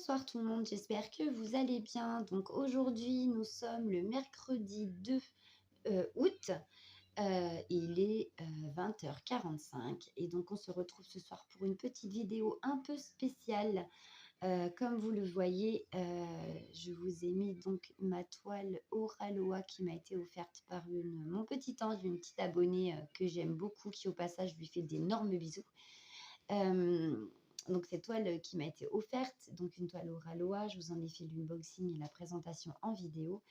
Bonsoir tout le monde, j'espère que vous allez bien. Donc aujourd'hui, nous sommes le mercredi 2 août. Il est 20h45 et donc on se retrouve ce soir pour une petite vidéo un peu spéciale. Comme vous le voyez, je vous ai mis donc ma toile Oraloa qui m'a été offerte par mon petit ange, une petite abonnée que j'aime beaucoup, qui au passage lui fait d'énormes bisous. Donc cette toile qui m'a été offerte, donc une toile Oraloa, je vous en ai fait l'unboxing et la présentation en vidéo.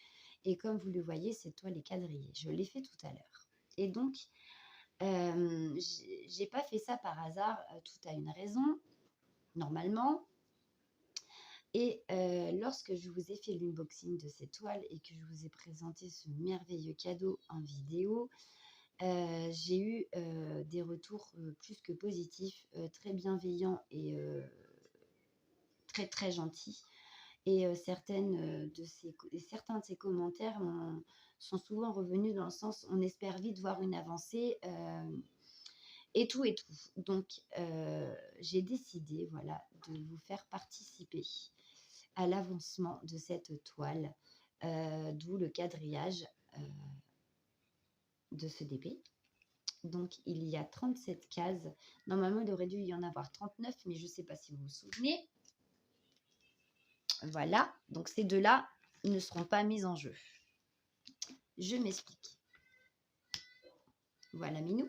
Et comme vous le voyez, cette toile est quadrillée. Je l'ai fait tout à l'heure. Et donc, j'ai pas fait ça par hasard, tout a une raison, normalement. Et lorsque je vous ai fait l'unboxing de cette toile et que je vous ai présenté ce merveilleux cadeau en vidéo, j'ai eu des retours plus que positifs, très bienveillants et très très gentils. Et certains de ces commentaires sont souvent revenus dans le sens on espère vite voir une avancée et tout et tout. Donc j'ai décidé, voilà, de vous faire participer à l'avancement de cette toile, d'où le quadrillage de ce DP. Donc, il y a 37 cases. Normalement, il aurait dû y en avoir 39, mais je ne sais pas si vous vous souvenez. Voilà. Donc, ces deux-là ne seront pas mis en jeu. Je m'explique. Voilà, Minou.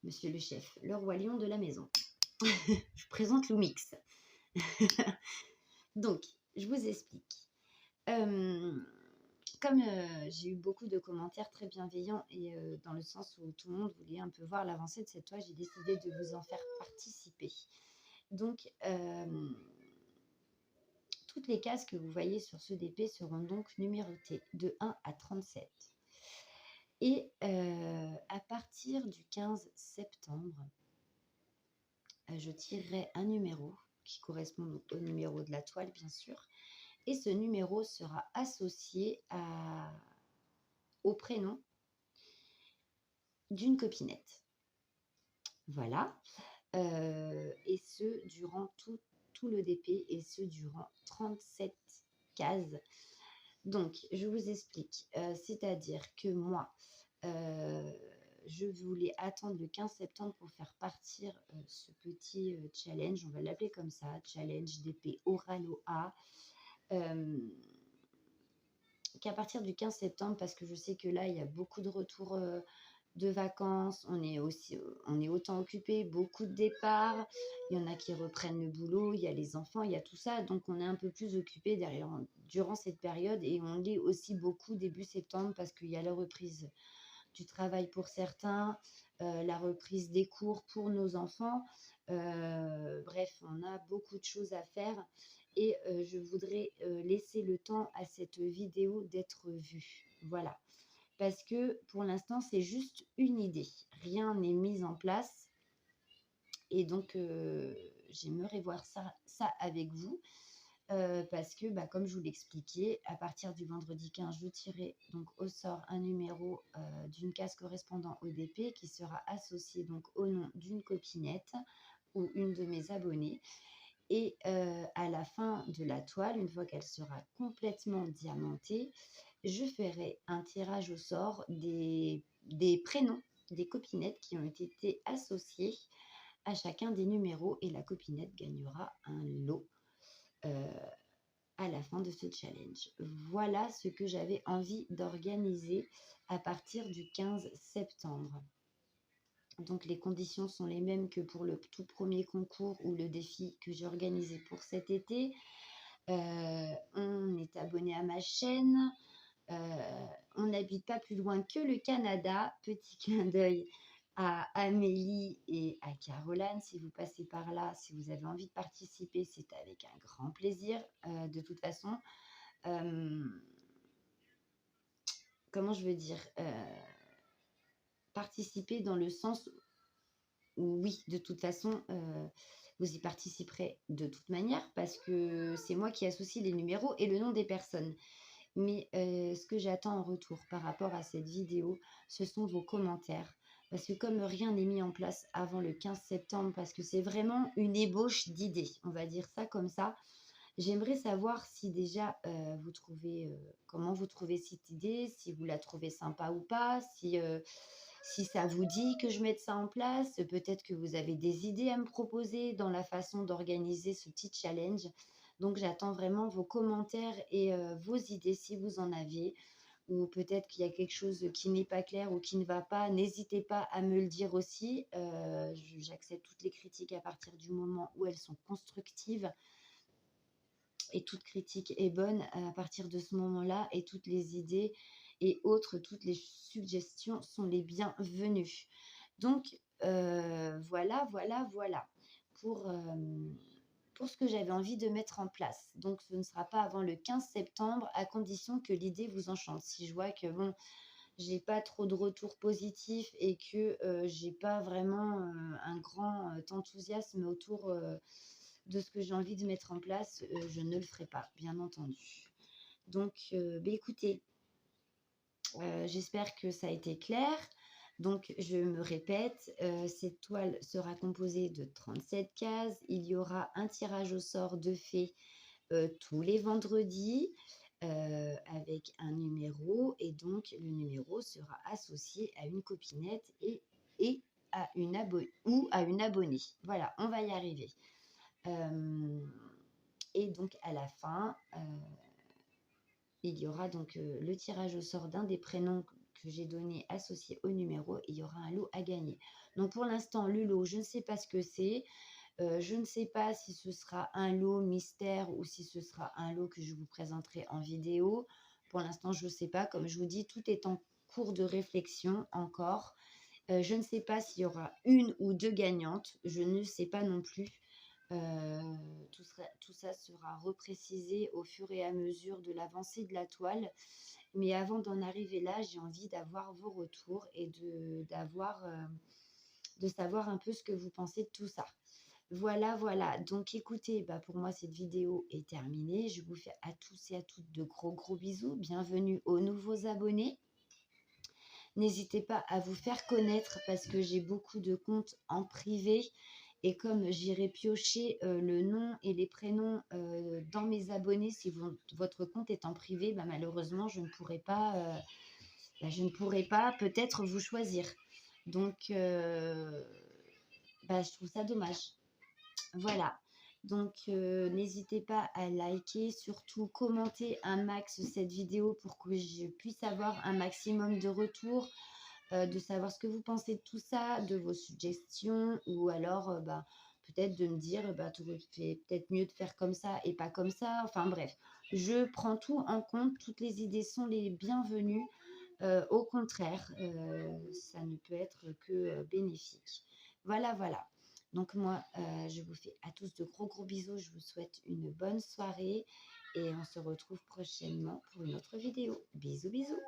Monsieur le chef, le roi lion de la maison. Je présente Lumix. Donc, je vous explique. Comme j'ai eu beaucoup de commentaires très bienveillants et dans le sens où tout le monde voulait un peu voir l'avancée de cette toile, j'ai décidé de vous en faire participer. Donc, toutes les cases que vous voyez sur ce DP seront donc numérotées de 1 à 37. Et à partir du 15 septembre, je tirerai un numéro qui correspond au numéro de la toile, bien sûr. Et ce numéro sera associé au prénom d'une copinette. Voilà. Et ce, durant tout le DP, et ce, durant 37 cases. Donc, je vous explique. C'est-à-dire que moi, je voulais attendre le 15 septembre pour faire partir ce petit challenge. On va l'appeler comme ça, challenge DP Oraloa. Qu'à partir du 15 septembre, parce que je sais que là, il y a beaucoup de retours de vacances, on est autant occupé, beaucoup de départs, il y en a qui reprennent le boulot, il y a les enfants, il y a tout ça, donc on est un peu plus occupé durant cette période et on l'est aussi beaucoup début septembre parce qu'il y a la reprise du travail pour certains, la reprise des cours pour nos enfants, bref, on a beaucoup de choses à faire et je voudrais laisser le temps à cette vidéo d'être vue, voilà. Parce que pour l'instant, c'est juste une idée. Rien n'est mis en place. Et donc, j'aimerais voir ça avec vous. Parce que, comme je vous l'expliquais, à partir du vendredi 15, je tirerai donc au sort un numéro d'une case correspondant au DP qui sera associé donc au nom d'une copinette ou une de mes abonnées. Et à la fin de la toile, une fois qu'elle sera complètement diamantée, je ferai un tirage au sort des prénoms des copinettes qui ont été associés à chacun des numéros et la copinette gagnera un lot à la fin de ce challenge. Voilà ce que j'avais envie d'organiser à partir du 15 septembre. Donc les conditions sont les mêmes que pour le tout premier concours ou le défi que j'ai organisé pour cet été. On est abonné à ma chaîne. On n'habite pas plus loin que le Canada. Petit clin d'œil à Amélie et à Caroline. Si vous passez par là, si vous avez envie de participer, c'est avec un grand plaisir. De toute façon, comment je veux dire, participer dans le sens où oui, de toute façon, vous y participerez de toute manière parce que c'est moi qui associe les numéros et le nom des personnes. Mais ce que j'attends en retour par rapport à cette vidéo, ce sont vos commentaires. parce que comme rien n'est mis en place avant le 15 septembre, parce que c'est vraiment une ébauche d'idées, on va dire ça comme ça. J'aimerais savoir si déjà, vous trouvez, comment vous trouvez cette idée? Si vous la trouvez sympa ou pas? Si ça vous dit que je mette ça en place? Peut-être que vous avez des idées à me proposer dans la façon d'organiser ce petit challenge. Donc j'attends vraiment vos commentaires et vos idées si vous en avez, ou peut-être qu'il y a quelque chose qui n'est pas clair ou qui ne va pas. N'hésitez pas à me le dire aussi. J'accepte toutes les critiques à partir du moment où elles sont constructives, et toute critique est bonne à partir de ce moment-là, et toutes les idées et autres, toutes les suggestions sont les bienvenues. Donc, voilà, voilà, voilà pour, pour ce que j'avais envie de mettre en place. Donc ce ne sera pas avant le 15 septembre, à condition que l'idée vous enchante. Si je vois que bon, j'ai pas trop de retours positifs et que, j'ai pas vraiment, un grand, enthousiasme autour, de ce que j'ai envie de mettre en place, je ne le ferai pas, bien entendu. Donc, écoutez, j'espère que ça a été clair. Donc je me répète, cette toile sera composée de 37 cases. Il y aura un tirage au sort de fait, tous les vendredis, avec un numéro, et donc le numéro sera associé à une copinette et à une abonnée. Voilà, on va y arriver. Et donc à la fin, il y aura donc le tirage au sort d'un des prénoms que j'ai donné associé au numéro, et il y aura un lot à gagner. Donc pour l'instant, le lot, je ne sais pas ce que c'est. Je ne sais pas si ce sera un lot mystère ou si ce sera un lot que je vous présenterai en vidéo. Pour l'instant, je ne sais pas. Comme je vous dis, tout est en cours de réflexion encore. Je ne sais pas s'il y aura une ou deux gagnantes. Je ne sais pas non plus. Tout ça sera reprécisé au fur et à mesure de l'avancée de la toile. Mais avant d'en arriver là, j'ai envie d'avoir vos retours et de savoir un peu ce que vous pensez de tout ça. Voilà, voilà. Donc écoutez, pour moi, cette vidéo est terminée. Je vous fais à tous et à toutes de gros, gros bisous. Bienvenue aux nouveaux abonnés. N'hésitez pas à vous faire connaître, parce que j'ai beaucoup de comptes en privé. Et comme j'irai piocher le nom et les prénoms dans mes abonnés, si votre compte est en privé, malheureusement, je ne pourrai pas peut-être vous choisir. Donc, je trouve ça dommage. Voilà. Donc, n'hésitez pas à liker, surtout commenter un max cette vidéo pour que je puisse avoir un maximum de retours, de savoir ce que vous pensez de tout ça, de vos suggestions, ou alors peut-être de me dire tu aurais fait peut-être mieux de faire comme ça et pas comme ça. Enfin bref, je prends tout en compte, toutes les idées sont les bienvenues. Au contraire, ça ne peut être que bénéfique. Voilà, voilà. Donc moi, je vous fais à tous de gros, gros bisous. Je vous souhaite une bonne soirée et on se retrouve prochainement pour une autre vidéo. Bisous, bisous.